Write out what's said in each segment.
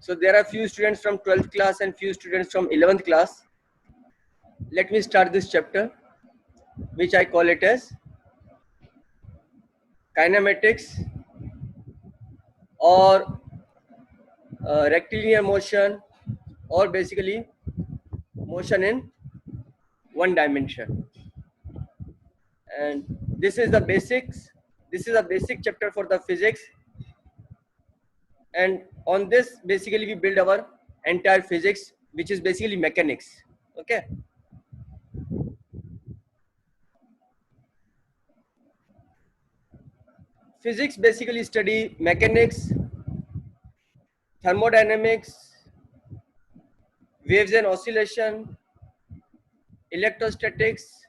So there are few students from 12th class and few students from 11th class. Let me start this chapter, which I call it as kinematics or rectilinear motion, or basically motion in one dimension. And this is the basics. This is a basic chapter for the physics. And on this, basically we build our entire physics, which is basically mechanics. Okay. Physics basically study mechanics, thermodynamics, waves and oscillation, electrostatics,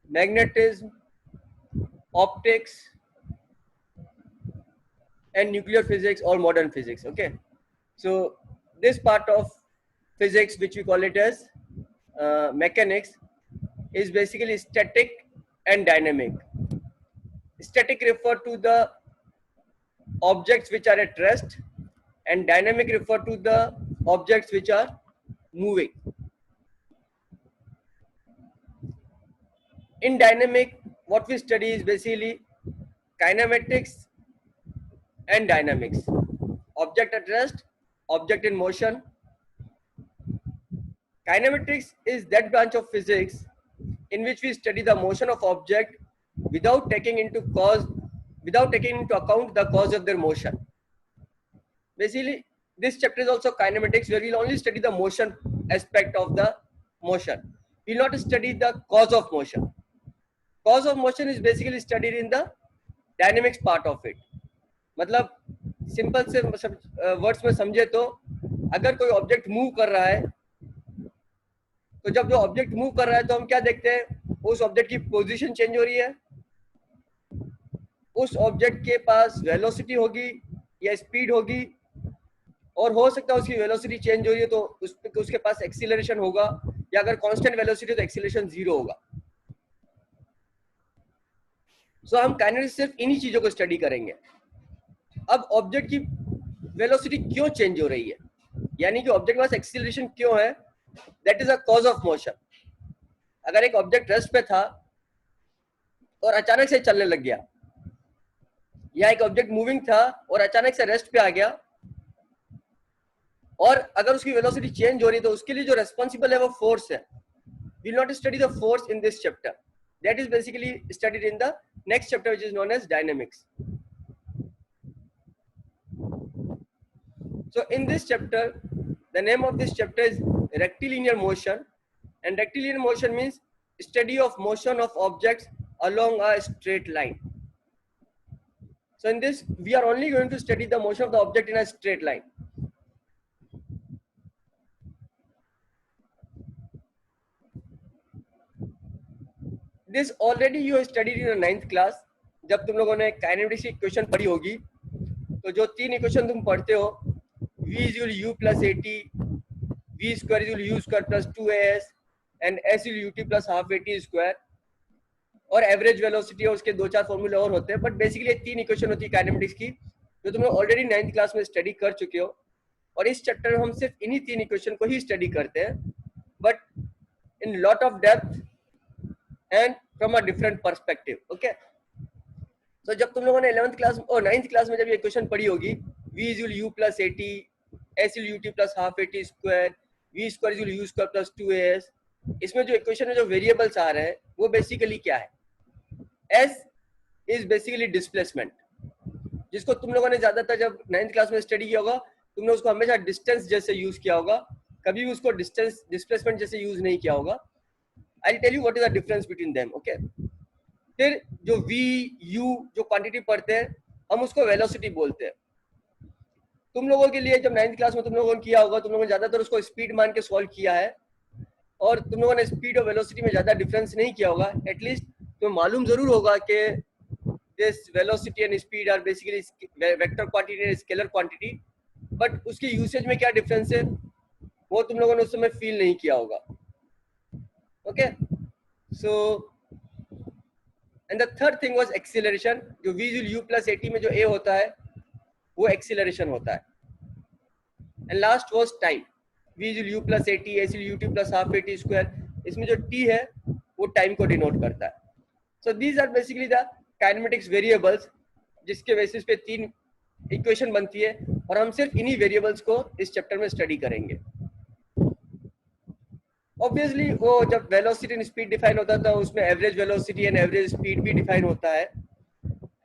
magnetism, optics, and nuclear physics or modern physics. Okay. So this part of physics, which we call it as mechanics, is basically static and dynamic. Static refer to the objects which are at rest, and dynamic refer to the objects which are moving. In dynamic, what we study is basically kinematics and dynamics. Object at rest, object in motion. Kinematics is that branch of physics in which we study the motion of object without taking into account the cause of their motion. Basically, this chapter is also kinematics, where we'll only study the motion aspect of the motion. We'll not study the cause of motion. Cause of motion is basically studied in the dynamics part of it. मतलब simple से words में समझे तो अगर कोई object move कर रहा है, तो जब जो ऑब्जेक्ट मूव कर रहा है तो हम क्या देखते हैं, उस ऑब्जेक्ट की पोजीशन चेंज हो रही है, उस ऑब्जेक्ट के पास वेलोसिटी होगी या स्पीड होगी, और हो सकता है उसकी वेलोसिटी चेंज हो रही है तो उसके पास एक्सीलरेशन होगा, या अगर कांस्टेंट वेलोसिटी तो एक्सीलरेशन जीरो होगा. सो हम काइनेटिक्स सिर्फ इन्हीं चीजों को स्टडी करेंगे. अब ऑब्जेक्ट की वेलोसिटी क्यों चेंज हो रही है, यानी कि ऑब्जेक्ट के पास एक्सीलरेशन क्यों है, that is a cause of motion. अगर एक ऑब्जेक्ट रेस्ट पे था और अचानक से चलने लग गया, या एक ऑब्जेक्ट मूविंग था और अचानक से रेस्ट पे आ गया, और अगर उसकी वेलोसिटी चेंज हो रही है, तो उसके लिए जो रेस्पॉन्सिबल है वो फोर्स है. We will not study the force in this chapter. That is basically studied in the next chapter, which is known as dynamics. So in this chapter, the name of this chapter is rectilinear motion, and rectilinear motion means study of motion of objects along a straight line. So in this, we are only going to study the motion of the object in a straight line. This already you have studied in the 9th class. जब तुम लोगों ने kinetics की equation पढ़ी होगी, तो जो तीन इक्वेशन तुम पढ़ते हो, v is equal to u plus at, v square is equal to u square plus 2as, and s is equal to ut plus half at square, और एवरेज वेलोसिटी और उसके दो चार फॉर्मूले और होते हैं. बट बेसिकली ये तीन इक्वेशन होती है काइनेमेटिक्स की, जो तुम लोग ऑलरेडी 9th क्लास में स्टडी कर चुके हो. और इस चैप्टर में हम सिर्फ इन्हीं तीन इक्वेशन को ही स्टडी करते हैं, but in lot of depth and from a different perspective. Okay. तो जब तुम लोगों ने 11th क्लास और 9th क्लास में जब ये इक्वेशन पढ़ी होगी, v is equal to u plus at, s is equal to ut plus half at square, v square is equal to u square plus 2as, इसमें जो इक्वेशन में जो वेरिएबल्स आ रहे हैं वो बेसिकली क्या है. s इज बेसिकली डिस्प्लेसमेंट, जिसको तुम लोगों ने ज्यादातर जब 9th क्लास में स्टडी किया होगा, तुमने उसको हमेशा डिस्टेंस जैसे यूज किया होगा, कभी भी उसको डिस्टेंस डिस्प्लेसमेंट जैसे यूज नहीं किया होगा. I tell you what is the difference between them. Okay. फिर जो v u जो क्वांटिटी पढ़ते हैं, हम उसको वेलोसिटी बोलते हैं. तुम लोगों के लिए जब 9th क्लास में तुम लोगों ने किया होगा, तुम लोगों ने ज्यादातर उसको स्पीड मान के सॉल्व किया है, और तुम लोगों ने स्पीड और वेलोसिटी में ज्यादा डिफरेंस नहीं किया होगा. एटलीस्ट तुम्हें मालूम जरूर होगा कि this velocity and speed are basically vector quantity and scalar quantity, but उसके यूसेज में क्या डिफरेंस है वो तुम लोगों ने उस समय फील नहीं किया होगा. Okay. So and the third thing was acceleration. जो v u plus at में जो a होता है वो एक्सीलरेशन होता है. And last was time, v is u plus A T, S ut plus half A T square, इसमें जो t है वो टाइम को डिनोट करता है. So these are basically the kinematics variables जिसके बेसिस पे 3 इक्वेशन बनती है, और हम सिर्फ इन्हीं वेरिएबल्स को इस चैप्टर में स्टडी करेंगे. ऑब्वियसली वो जब वेलोसिटी एंड स्पीड डिफाइन होता था उसमें average velocity and average speed भी डिफाइन होता है.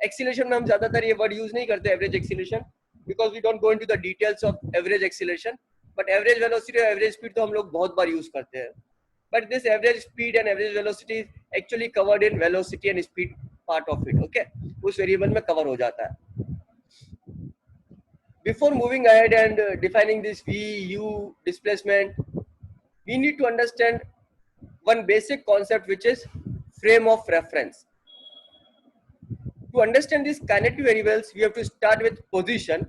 एक्सीलरेशन में हम ज्यादातर ये वर्ड यूज नहीं करते average acceleration, because we don't go into the details of average acceleration, but average velocity और एवरेज स्पीड तो हम लोग बहुत बार यूज करते हैं. But this average speed and average velocity is actually covered in velocity and speed part of it. Okay, उस variable में कवर हो जाता है. Before moving ahead and defining this v, u, displacement, we need to understand one basic concept which is frame of reference. To understand these kinetic variables, we have to start with position.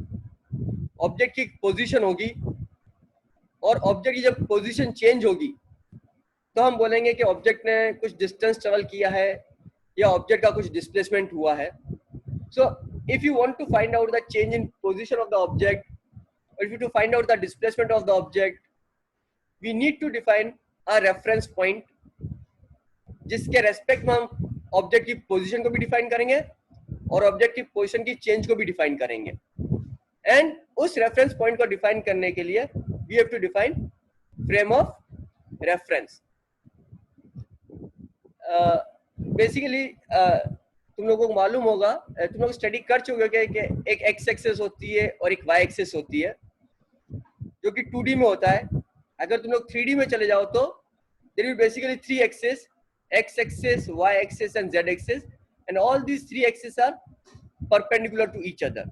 Object की position होगी, और object की जब position change होगी तो हम बोलेंगे कि ऑब्जेक्ट ने कुछ डिस्टेंस ट्रेवल किया है या ऑब्जेक्ट का कुछ डिस्प्लेसमेंट हुआ है. So if you want to find out the change in position of the object, or if you to find out the displacement of the object, we need to define a reference point जिसके respect में हम object की position को भी define करेंगे और object की position की चेंज को भी डिफाइन करेंगे. एंड उस रेफरेंस पॉइंट को डिफाइन करने के लिए we have to define frame of reference. Basically तुम लोगों को मालूम होगा, तुम लोग स्टडी कर चुके हो कि एक एक्स एक्सेस होती है और एक वाई एक्सेस होती है जो कि 2D में होता है. अगर तुम लोग 3D में चले जाओ तो there will basically 3 axes, x axis, y axis and z axis, and all these 3 axes are perpendicular to each other.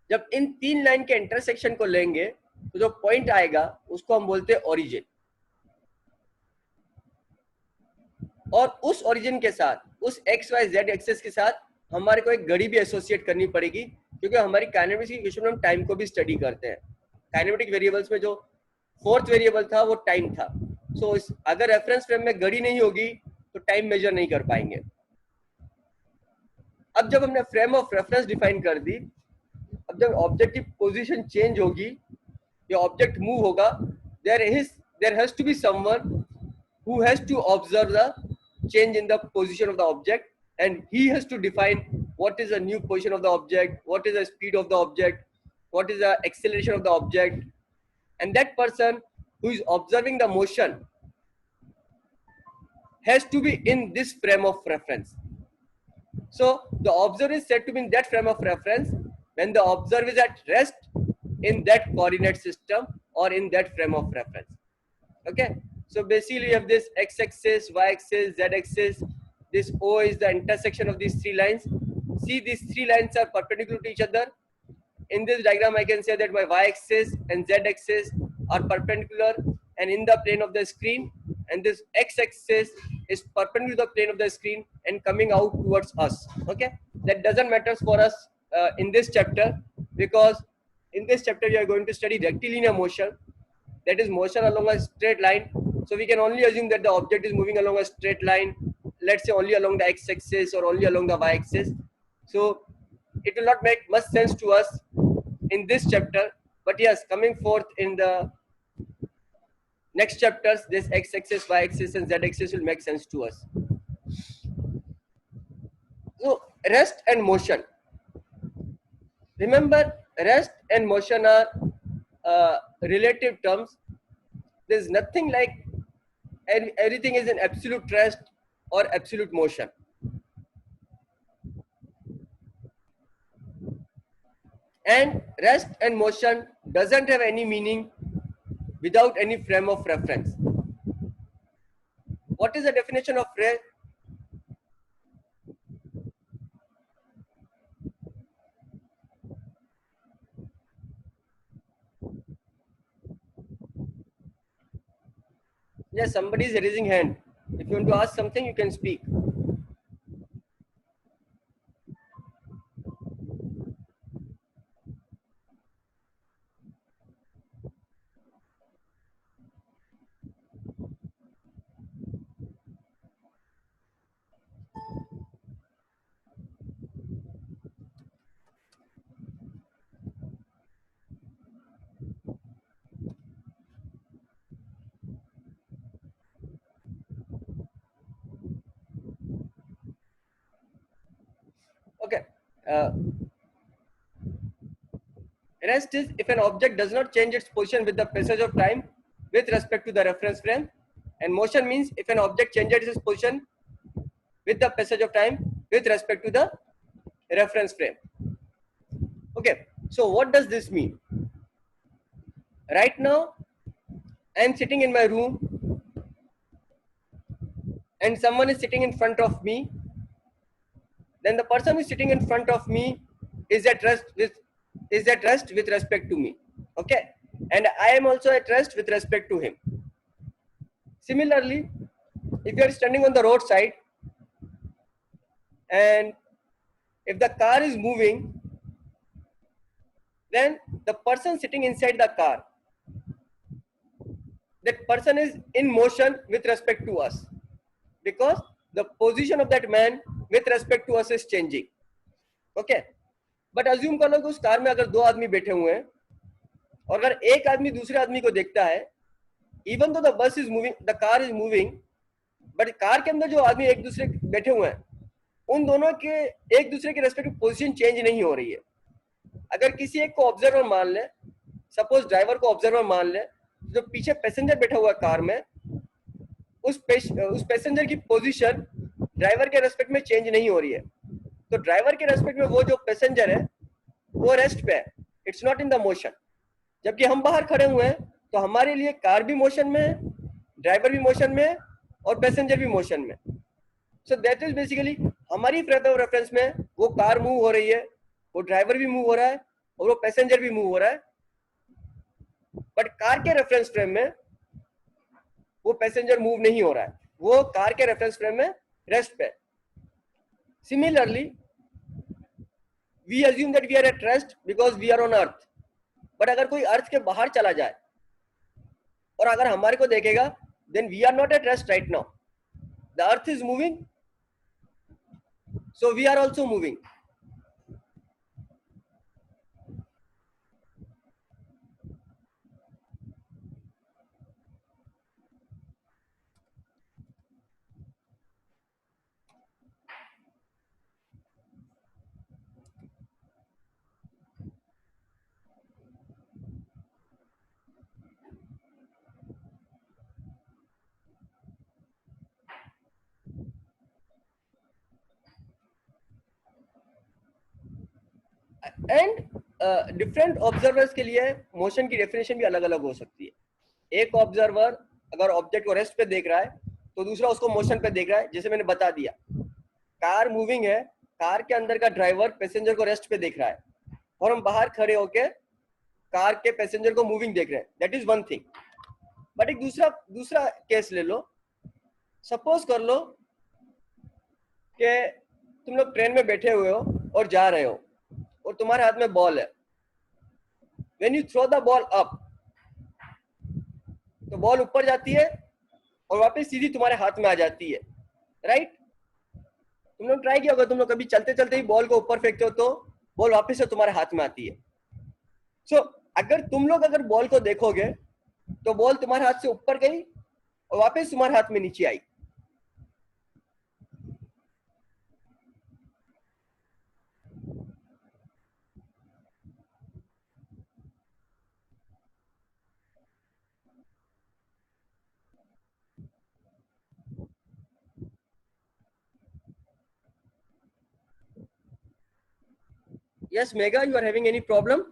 जब इन 3 लाइन के इंटरसेक्शन को लेंगे तो जो पॉइंट आएगा उसको हम बोलते हैं ओरिजिन. और उस ओरिजिन के साथ, उस एक्स वाई जेड एक्सेस के साथ हमारे को एक घड़ी भी एसोसिएट करनी पड़ेगी, क्योंकि हमारी काइनेमेटिक्स की इक्वेशन में हम टाइम को भी स्टडी करते हैं. काइनेमेटिक वेरिएबल्स में जो फोर्थ वेरिएबल था वो टाइम था. सो अगर रेफरेंस फ्रेम में घड़ी नहीं होगी तो टाइम मेजर नहीं कर पाएंगे. अब जब हमने फ्रेम ऑफ रेफरेंस डिफाइन कर दी, अब जब ऑब्जेक्ट की पोजीशन चेंज होगी या ऑब्जेक्ट मूव होगा, there has to be someone who has to observe the change in the position of the object, and he has to define what is the new position of the object, what is the speed of the object, what is the acceleration of the object, and that person who is observing the motion has to be in this frame of reference. So the observer is said to be in that frame of reference when the observer is at rest in that coordinate system or in that frame of reference. Okay, so basically you have this x-axis, y-axis, z-axis. This O is the intersection of these 3 lines. See, these 3 lines are perpendicular to each other. In this diagram I can say that my y-axis and z-axis are perpendicular and in the plane of the screen, and this x-axis is perpendicular to the plane of the screen and coming out towards us. Okay, that doesn't matter for us in this chapter, because in this chapter we are going to study rectilinear motion, that is motion along a straight line. So we can only assume that the object is moving along a straight line, let's say only along the x-axis or only along the y-axis. So it will not make much sense to us in this chapter, but yes, coming forth in the next chapters, this x-axis, y-axis and z-axis will make sense to us. So rest and motion, remember, rest and motion are relative terms. There's nothing like everything is in absolute rest or absolute motion. And rest and motion doesn't have any meaning without any frame of reference. What is the definition of rest? Yes, somebody is raising hand. If you want to ask something, you can speak. Okay. Rest is if an object does not change its position with the passage of time with respect to the reference frame, and motion means if an object changes its position with the passage of time with respect to the reference frame. Okay, so what does this mean? Right now, I am sitting in my room and someone is sitting in front of me. Then the person who is sitting in front of me is at rest with respect to me. Okay, and I am also at rest with respect to him. Similarly, if you are standing on the roadside and if the car is moving, then the person sitting inside the car, that person is in motion with respect to us, because the position of that man with respect to us is changing. Okay, but assume कर लो कि उस car में अगर दो आदमी बैठे हुए हैं और अगर एक आदमी दूसरे आदमी को देखता है, even though the bus is moving, the car is moving, but car के अंदर जो आदमी एक दूसरे बैठे हुए हैं, उन दोनों के एक दूसरे के रेस्पेक्ट पोजीशन चेंज नहीं हो रही है. अगर किसी एक को ऑब्जर्वर मान ले, सपोज ड्राइवर को ऑब्जर्वर मान ले, जो पीछे पैसेंजर बैठा हुआ है कार में, उस पैसेंजर की पोजीशन ड्राइवर के रेस्पेक्ट में चेंज नहीं हो रही है. तो ड्राइवर के रेस्पेक्ट में वो जो पैसेंजर है वो रेस्ट पे है, it's not in the motion. जबकि हम बाहर खड़े हुए हैं तो हमारे लिए कार भी मोशन में है, ड्राइवर भी मोशन में है और पैसेंजर भी मोशन में. सो दैट इज बेसिकली हमारी फ्रेम ऑफ रेफरेंस में वो कार मूव हो रही है, वो ड्राइवर भी मूव हो रहा है और वो पैसेंजर भी मूव हो रहा है. बट कार के रेफरेंस फ्रेम में वो पैसेंजर मूव नहीं हो रहा है, वो कार के रेफरेंस फ्रेम में रेस्ट पे. Similarly we assume that we are at rest because we are on earth. but अगर कोई अर्थ के बाहर चला जाए और अगर हमारे को देखेगा, then we are not at rest right now. The earth is moving, so we are also moving. And different observers के लिए मोशन की डेफिनेशन भी अलग अलग हो सकती है. एक ऑब्जर्वर अगर ऑब्जेक्ट को रेस्ट पे देख रहा है तो दूसरा उसको मोशन पे देख रहा है. जैसे मैंने बता दिया, कार मूविंग है, कार के अंदर का ड्राइवर पैसेंजर को रेस्ट पे देख रहा है और हम बाहर खड़े होके कार के पैसेंजर को मूविंग देख रहे हैं. That is one thing. But एक दूसरा केस ले लो. सपोज कर लो कि तुम लोग ट्रेन में बैठे हुए हो और जा रहे हो और तुम्हारे हाथ में बॉल है. When you throw the ball up, तो बॉल ऊपर जाती है और वापस सीधी तुम्हारे हाथ में आ जाती है. राइट? तुम लोग ट्राई किया होगा, तुम लोग कभी चलते चलते ही बॉल को ऊपर फेंकते हो तो बॉल वापस से तुम्हारे हाथ में आती है. सो अगर तुम लोग अगर बॉल को देखोगे तो बॉल तुम्हारे हाथ से ऊपर गई और वापस तुम्हारे हाथ में नीचे आई. Yes, Mega, you are having any problem?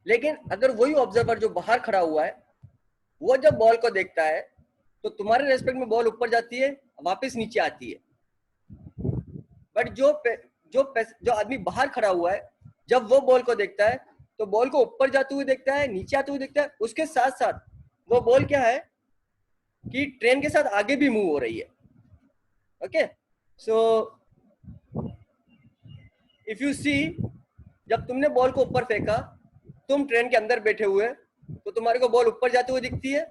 लेकिन अगर वही ऑब्जर्वर जो बाहर खड़ा हुआ है वो जब बॉल को देखता है तो तुम्हारे रेस्पेक्ट में बॉल ऊपर जाती है, वापस नीचे आती है. बट जो आदमी बाहर खड़ा हुआ है जब वो बॉल को देखता है तो बॉल को ऊपर जाते हुए देखता है, नीचे आते हुए देखता है. उसके साथ साथ वो बॉल क्या है कि ट्रेन के साथ आगे भी मूव हो रही है. Okay, so if you see, जब तुमने बॉल को ऊपर फेंका, तुम ट्रेन के अंदर बैठे हुए, तो तुम्हारे को बॉल ऊपर जाते हुए दिखती है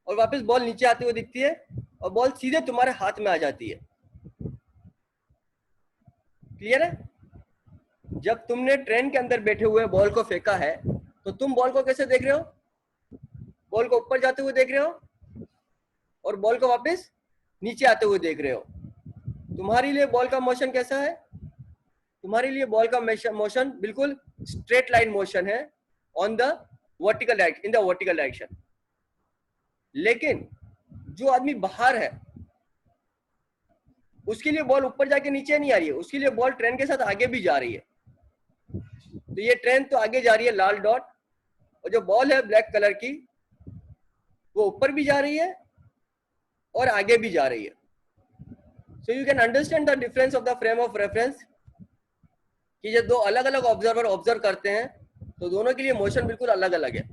और वापस बॉल नीचे आते हुए दिखती है, और बॉल सीधे तुम्हारे हाथ में आ जाती है। क्लियर है? जब तुमने ट्रेन के अंदर बैठे हुए बॉल को फेंका है, तो तुम बॉल को कैसे देख रहे हो? बॉल को ऊपर जाते हुए देख रहे हो और बॉल को वापस नीचे आते हुए देख रहे हो। तुम्हारे लिए बॉल का मोशन कैसा है? तुम्हारे लिए बॉल का मोशन बिल्कुल स्ट्रेट लाइन मोशन है on the vertical direction, in the vertical direction. लेकिन जो आदमी बाहर है, उसके लिए बॉल ऊपर जाके नीचे नहीं आ रही है, उसके लिए बॉल ट्रेन के साथ आगे भी जा रही है। तो ये ट्रेन तो आगे जा रही है, लाल डॉट, और जो बॉल है ब्लैक कलर की, वो ऊपर भी जा रही है और आगे भी जा रही है। So you can understand the difference of the frame of reference, कि जब दो अलग अलग ऑब्जर्वर ऑब्जर्व करते हैं तो दोनों के लिए मोशन बिल्कुल अलग अलग है।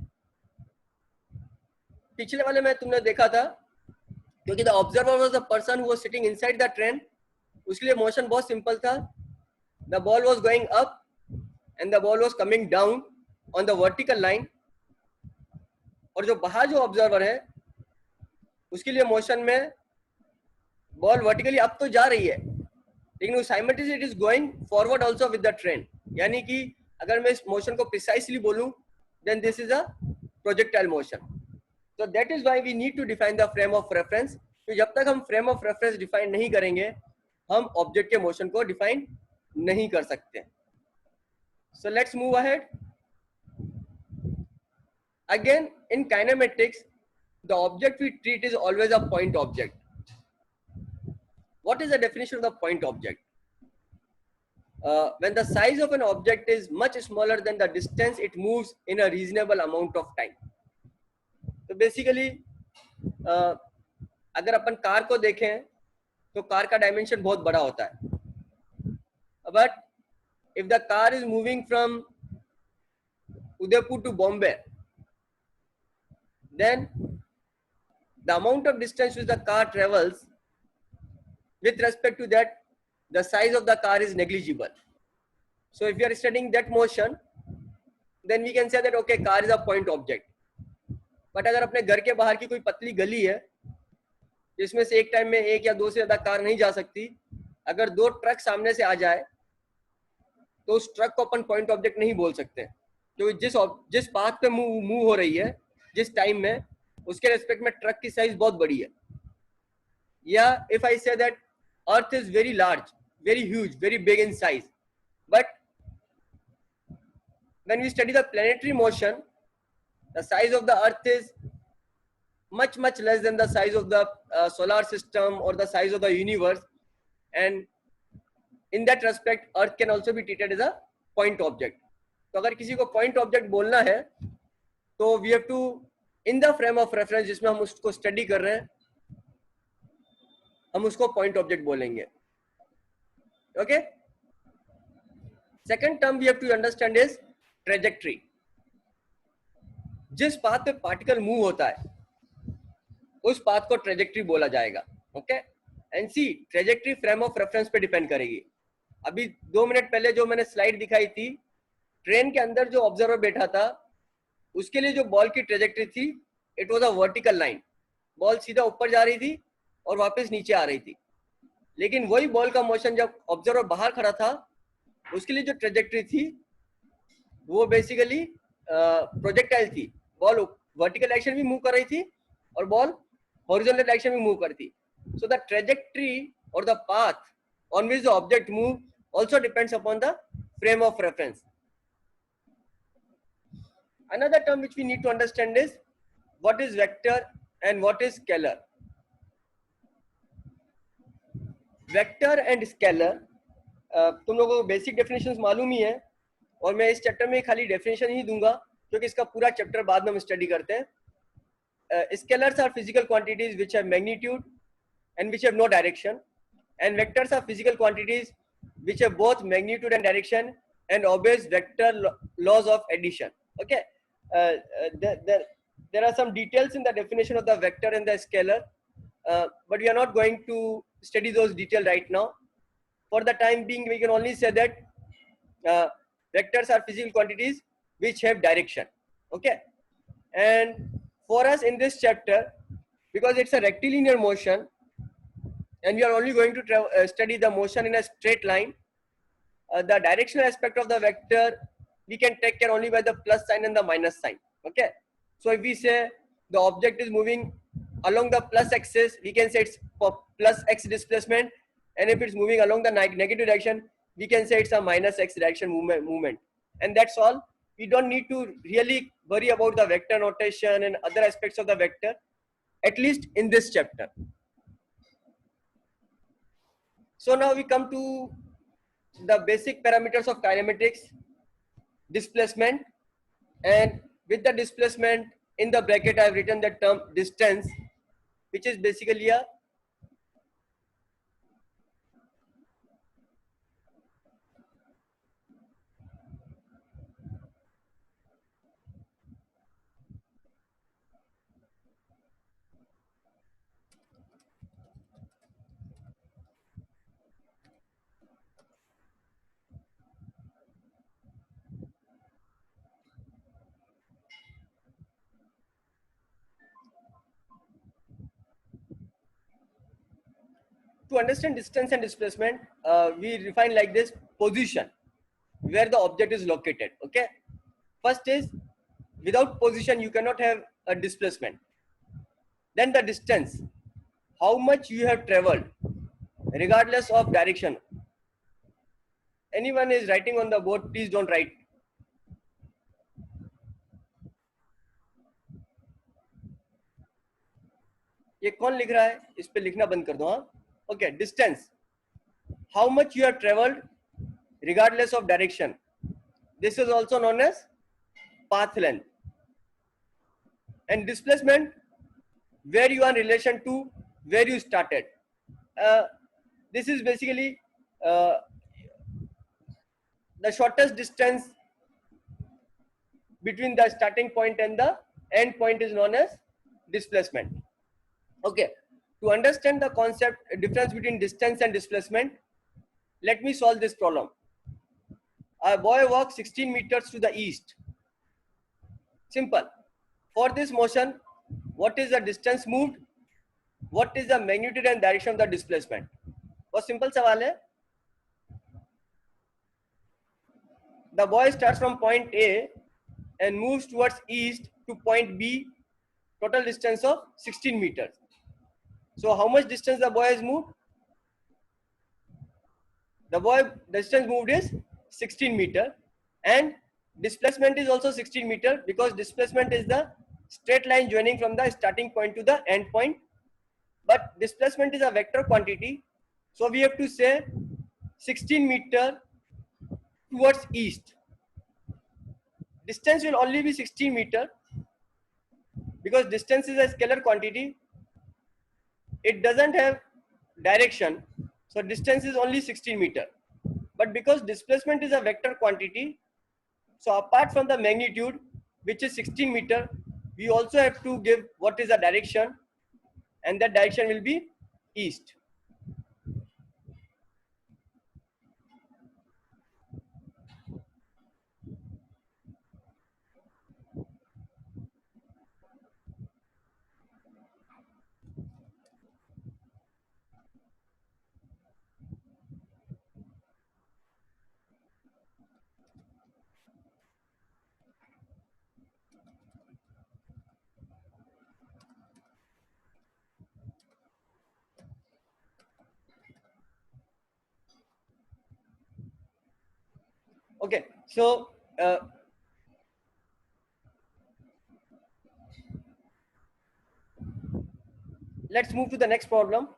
पिछले वाले में तुमने देखा था, क्योंकि the observer was the person who was sitting inside the train, उसके लिए मोशन बहुत सिंपल था। The ball was going up and the ball was coming down on the vertical line. और जो बाहर जो ऑब्जर्वर है, उसके लिए मोशन में बॉल वर्टिकली अप तो जा रही है, लेकिन simultaneously it is going forward also with the train. यानी कि अगर मैं इस मोशन को प्रिसाइसली बोलूं, then this is a projectile motion. So that is why we need to define the frame of reference. तो जब तक हम frame of reference define नहीं करेंगे, हम object के motion को define नहीं कर सकते। So let's move ahead. Again, in kinematics, the object we treat is always a point object. What is the definition of the point object? When the size of an object is much smaller than the distance it moves in a reasonable amount of time. तो basically अगर अपन car को देखें तो car का dimension बहुत बड़ा होता है, but if the car is moving from Udaipur to Bombay, then the amount of distance which the car travels with respect to that, the size of the car is negligible. So if you are studying that motion, then we can say that okay, car is a point object. But अगर अपने घर के बाहर की कोई पतली गली है जिसमें से एक टाइम में एक या दो से ज्यादा कार नहीं जा सकती, अगर दो ट्रक सामने से आ जाए तो उस ट्रक को अपन पॉइंट ऑब्जेक्ट नहीं बोल सकते, क्योंकि जिस पाथ पे मूव हो रही है जिस टाइम में, उसके रेस्पेक्ट में ट्रक की साइज बहुत बड़ी है। या if I say that earth is very large, very huge, very big in size, but when we study the planetary motion, the size of the earth is much less than the size of the solar system or the size of the universe, and in that respect earth can also be treated as a point object. तो अगर किसी को point object बोलना है तो we have to, in the frame of reference जिसमें हम उसको स्टडी कर रहे हैं, हम उसको point object बोलेंगे। okay, second term we have to understand is trajectory. जिस पाथ पे पार्टिकल मूव होता है उस पाथ को ट्रेजेक्ट्री बोला जाएगा। Okay, and see trajectory frame of reference पे डिपेंड करेगी। अभी 2 मिनट पहले जो मैंने स्लाइड दिखाई थी, ट्रेन के अंदर जो ऑब्जर्वर बैठा था उसके लिए जो बॉल की ट्रेजेक्ट्री थी, it was a vertical line. Ball सीधा ऊपर जा रही थी और वापस नीचे आ रही थी। लेकिन वही बॉल का मोशन जब ऑब्जर्वर बाहर खड़ा था, उसके लिए जो ट्रेजेक्ट्री थी वो बेसिकली प्रोजेक्टाइल थी। बॉल वर्टिकल डायरेक्शन भी मूव कर रही थी और बॉल हॉरिजॉन्टल डायरेक्शन भी मूव करती। सो द ट्रेजेक्ट्री और the path on which the object move also depends upon the frame of reference. Another term which we need to understand is what is vector and what is scalar. Vector and scalar तुम लोगों को basic definitions मालूम ही है, और मैं इस chapter में खाली डेफिनेशन ही दूंगा क्योंकि इसका पूरा चैप्टर बाद में हम स्टडी करते हैं। Scalars are physical quantities which have magnitude and which have no direction, and vectors are physical quantities which have both magnitude and direction and obeys vector laws of addition. Okay, there are some details in the definition of the vector and the scalar. but we are not going to study those details right now. For the time being, we can only say that vectors are physical quantities which have direction. Okay, and for us in this chapter, because it's a rectilinear motion and we are only going to study the motion in a straight line, the directional aspect of the vector we can take care only by the plus sign and the minus sign. Okay, so if we say the object is moving along the plus axis, we can say it's for plus x displacement, and if it's moving along the negative direction, we can say it's a minus x direction movement. And that's all. We don't need to really worry about the vector notation and other aspects of the vector, at least in this chapter. So now we come to the basic parameters of kinematics: displacement. And with the displacement in the bracket, I have written the term distance, which is basically a to understand distance and displacement, we define like this: position, where the object is located. Okay, first is, without position you cannot have a displacement. Then the distance, how much you have traveled regardless of direction. Anyone is writing on the board, please don't write. ये कौन लिख रहा है? इस पे लिखना बंद कर दो. हाँ, okay. Distance, how much you have traveled regardless of direction. This is also known as path length. And displacement, where you are in relation to where you started. This is basically the shortest distance between the starting point and the end point is known as displacement. Okay, to understand the concept difference between distance and displacement, let me solve this problem. A boy walks 16 meters to the east. Simple. For this motion, what is the distance moved? What is the magnitude and direction of the displacement? बहुत simple सवाल है. The boy starts from point A and moves towards east to point B, total distance of 16 meters. So how much distance the boy has moved? The distance moved is 16 meter, and displacement is also 16 meter, because displacement is the straight line joining from the starting point to the end point. But displacement is a vector quantity, so we have to say 16 meter towards east. Distance will only be 16 meter because distance is a scalar quantity. It doesn't have direction, so distance is only 16 meter. But because displacement is a vector quantity, so apart from the magnitude, which is 16 meter, we also have to give what is the direction, and that direction will be east. Okay, so let's move to the next problem.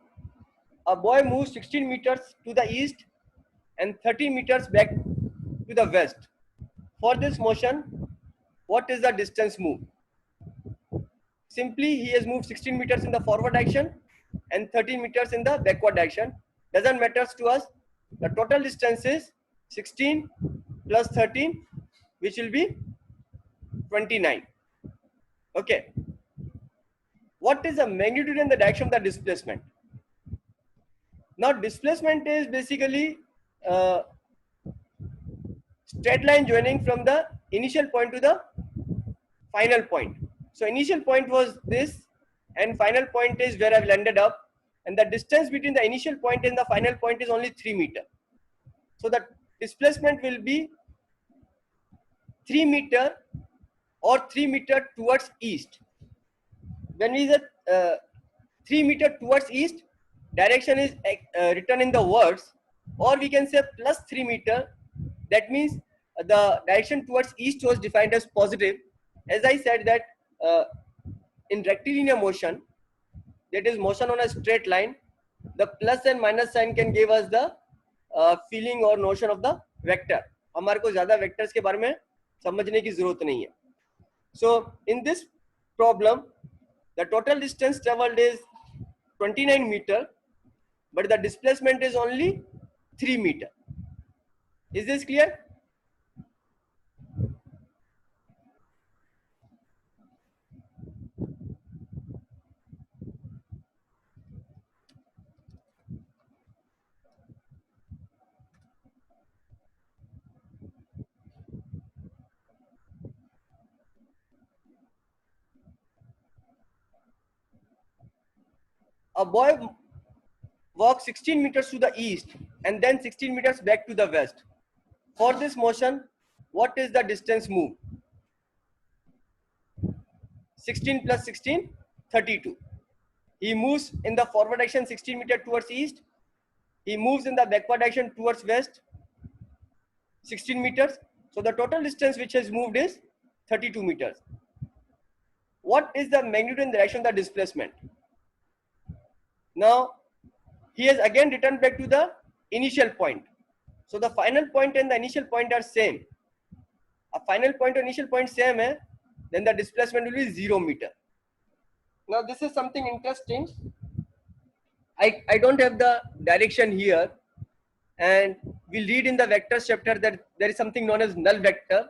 A boy moves 16 meters to the east and 30 meters back to the west. For this motion, what is the distance moved? Simply, he has moved 16 meters in the forward direction and 30 meters in the backward direction. Doesn't matter to us. The total distance is 16 plus 13, which will be 29. Okay. what is the magnitude and the direction of the displacement? Now displacement is basically straight line joining from the initial point to the final point. So initial point was this, and final point is where I've landed up, and the distance between the initial point and the final point is only 3 meter. So the displacement will be 3 meter or 3 meter towards east. When we say 3 meter towards east, direction is written in the words, or we can say plus 3 meter. That means the direction towards east was defined as positive. As I said that in rectilinear motion, that is motion on a straight line, the plus and minus sign can give us the feeling or notion of the vector. हमारे को ज़्यादा vectors के बारे में समझने की ज़रूरत नहीं है. So in this problem, the total distance traveled is 29 meter, but the displacement is only 3 meter. Is this clear? A boy walks 16 meters to the east and then 16 meters back to the west. For this motion, what is the distance moved? 16 plus 16, 32. He moves in the forward direction 16 meters towards east. He moves in the backward direction towards west 16 meters. So the total distance which has moved is 32 meters. What is the magnitude and direction of the displacement? Now, he has again returned back to the initial point. So the final point and the initial point are same. A final point and initial point same hai, then the displacement will be 0 meter. Now this is something interesting. I don't have the direction here, and we'll read in the vectors chapter that there is something known as null vector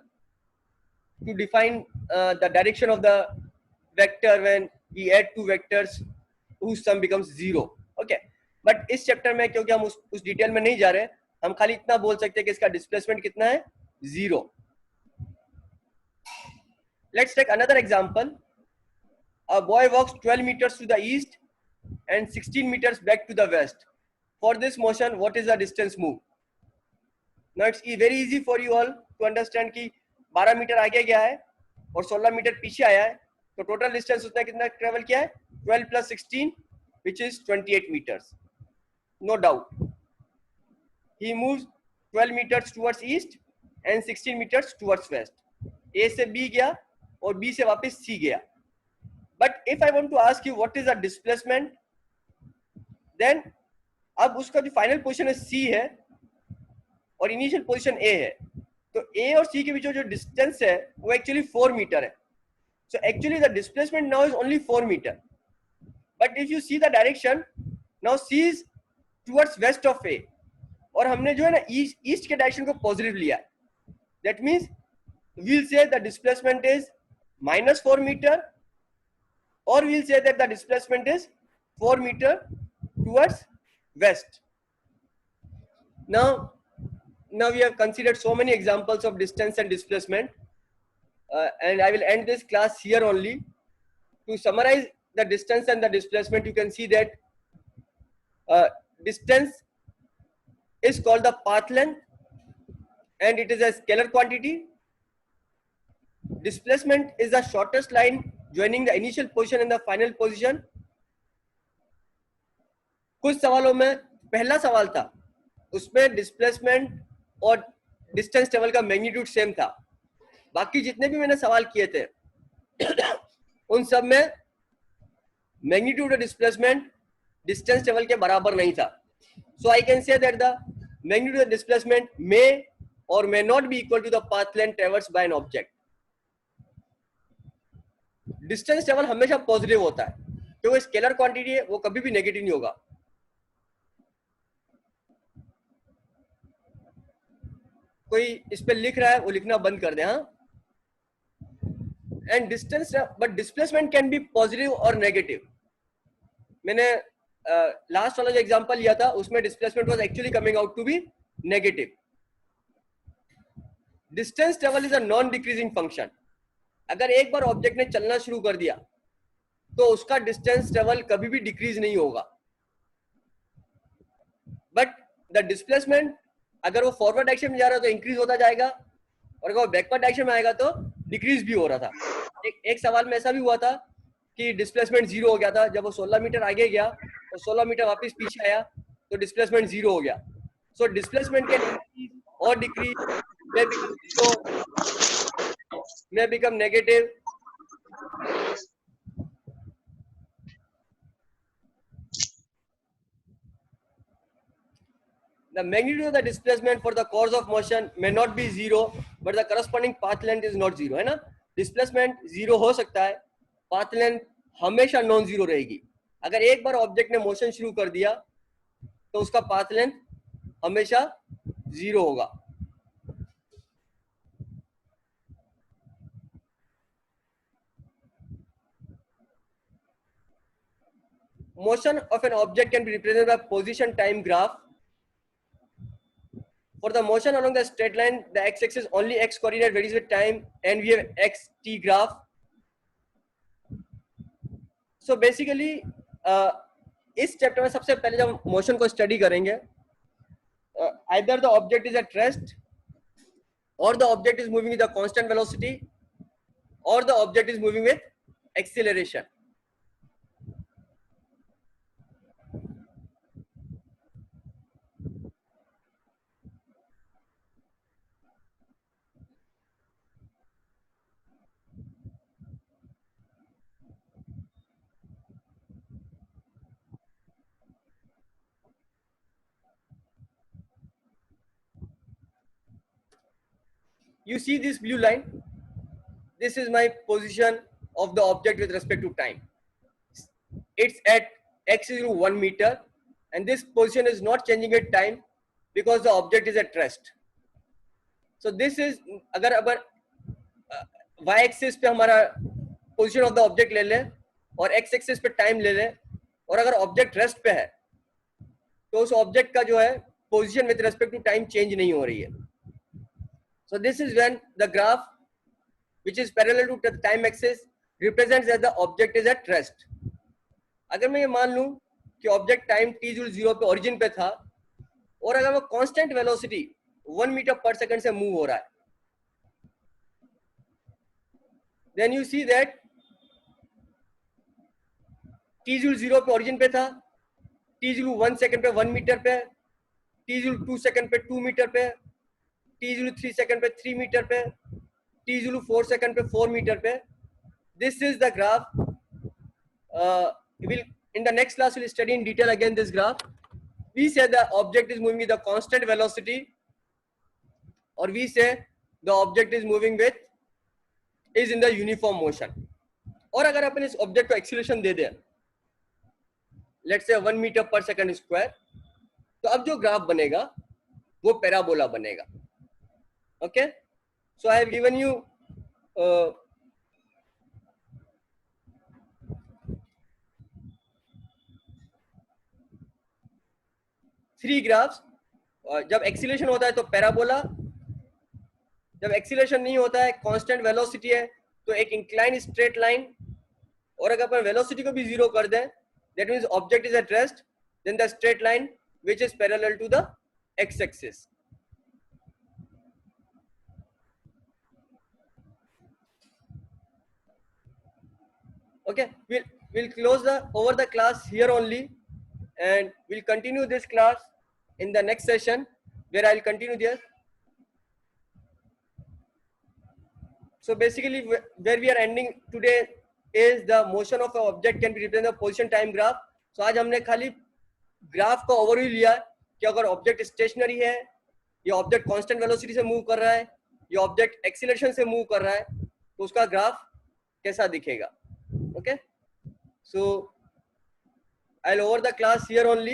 to define the direction of the vector when we add two vectors whose sum becomes 0. Okay, but इस chapter में क्योंकि हम उस detail में नहीं जा रहे, हम खाली इतना बोल सकते हैं कि इसका डिस्प्लेसमेंट कितना है, 0. Let's take another example. A boy walks 12 meters to the east and 16 meters back to the west. For this motion, what is the distance moved? Now it's very easy for you all to understand कि 12 metre आगे गया है और 16 metre पीछे आया है, तो total distance उसने कितना ट्रेवल किया है? 12 plus 16, which is 28 meters. No doubt. He moves 12 meters towards east and 16 meters towards west. A से B गया और B से वापस C गया. But if I want to ask you what is the displacement, then अब उसका जो final position है C है और इनिशियल पोजीशन A है, तो A और C के बीच जो डिस्टेंस है वो एक्चुअली 4 मीटर है. So actually the displacement now is only 4 meter. But if you see the direction, now C is towards west of A, और हमने जो है ना ईस्ट के डायरेक्शन को पॉजिटिव लिया है. That means we'll say the displacement is minus 4 meter, or we'll say that the displacement is 4 meter towards west. Now we have considered so many examples of distance and displacement, and I will end this class here only. To summarize the distance and the displacement, you can see that distance is called the path length, and it is a scalar quantity. Displacement is the shortest line joining the initial position and the final position. कुछ सवालों में पहला सवाल था, उसमें displacement और distance travel का magnitude same था. बाकी जितने भी मैंने सवाल किए थे उन सब में मैग्नीट्यूड और डिस्प्लेसमेंट डिस्टेंस ट्रेवल के बराबर नहीं था. So I can say that the magnitude of displacement may और may not be equal to the path length traverse by an object. Distance travel हमेशा पॉजिटिव होता है, क्योंकि स्केलर क्वांटिटी है, वो कभी भी नेगेटिव नहीं होगा. कोई इस पे लिख रहा है, वो लिखना बंद कर दे. हाँ, and distance, but displacement can be positive और नेगेटिव. मैंने लास्ट वाला जो एग्जांपल लिया था उसमें displacement was actually coming out to be negative. Distance travel is a non decreasing function. अगर एक बार ऑब्जेक्ट ने चलना शुरू कर दिया तो उसका डिस्टेंस ट्रेवल कभी भी डिक्रीज नहीं होगा. बट द डिस्प्लेसमेंट, अगर वो फॉरवर्ड डायरेक्शन में जा रहा है तो इंक्रीज होता जाएगा, और अगर वो बैकवर्ड डायरेक्शन में आएगा तो डिक्रीज भी हो रहा था. एक सवाल में ऐसा भी हुआ था कि डिस्प्लेसमेंट 0 हो गया था. जब वो 16 मीटर आगे गया तो 16 मीटर वापस पीछे आया तो डिस्प्लेसमेंट 0 हो गया. सो डिस्प्लेसमेंट कैन इंक्रीज और decrease, may become 0, may become negative. The magnitude of the displacement for the course of motion may not be 0, but the corresponding path length is not 0. है ना, displacement 0 हो सकता है, path length हमेशा non 0 रहेगी. अगर एक बार ऑब्जेक्ट ने मोशन शुरू कर दिया तो उसका पाथ लेंथ हमेशा 0 होगा. Motion of an object can be represented by position time graph. For the motion along the straight line, the x-axis only x coordinate varies with time, and we have xt graph. So basically, इस chapter में सबसे पहले जब motion को study करेंगे, either the object is at rest, or the object is moving with a constant velocity, or the object is moving with acceleration. You see this blue line? This is my position of the object with respect to time. It's at x is equal to 1 meter, and this position is not changing with time because the object is at rest. So this is, अगर y axis पे हमारा position of the object ले ले और x axis पे time ले ले, और अगर object rest पे है तो उस object का जो है position with respect to time change नहीं हो रही है. So this is when the graph which is parallel to the time axis represents that the object is at rest. अगर मैं ये मान लूं कि ऑब्जेक्ट टाइम t जूल 0 पे ओरिजिन पे था, और अगर वो कांस्टेंट वेलोसिटी 1 मीटर पर सेकंड से मूव हो रहा है, then you see that t equal 0 पे ओरिजिन पे था, t जूल 1 सेकंड पे 1 मीटर पे, t जूल 2 सेकंड पे 2 मीटर पे, t जूल 3 सेकंड पे 3 मीटर पे, t जूल 4 सेकंड पे 4 मीटर पे. This is the graph. In the next class we'll study in detail again this graph. We say the object is moving with a constant velocity, or we say the object is moving with is in the uniform motion. और अगर अपन इस object को acceleration दे दें, let's say 1 meter पर second square, तो अब जो graph बनेगा वो पैराबोला बनेगा. Okay, so I have given you three graphs. जब एक्सीलरेशन होता है तो पैराबोला, जब एक्सीलरेशन नहीं होता है, कांस्टेंट वेलोसिटी है, तो एक इंक्लाइन स्ट्रेट लाइन, और अगर अपन वेलोसिटी को भी 0 कर दें, that means object is at rest, then the straight line which is parallel to the x axis. Okay, we'll close over the class here only, and we'll continue this class in the next session where I'll continue there. So basically where we are ending today is the motion of an object can be represented by position time graph. So आज हमने खाली graph का overview लिया कि अगर object stationery है, या object constant velocity से मूव कर रहा है, या ऑब्जेक्ट एक्सीलरेशन से मूव कर रहा है, तो उसका ग्राफ कैसा दिखेगा. Okay, so I'll over the class here only.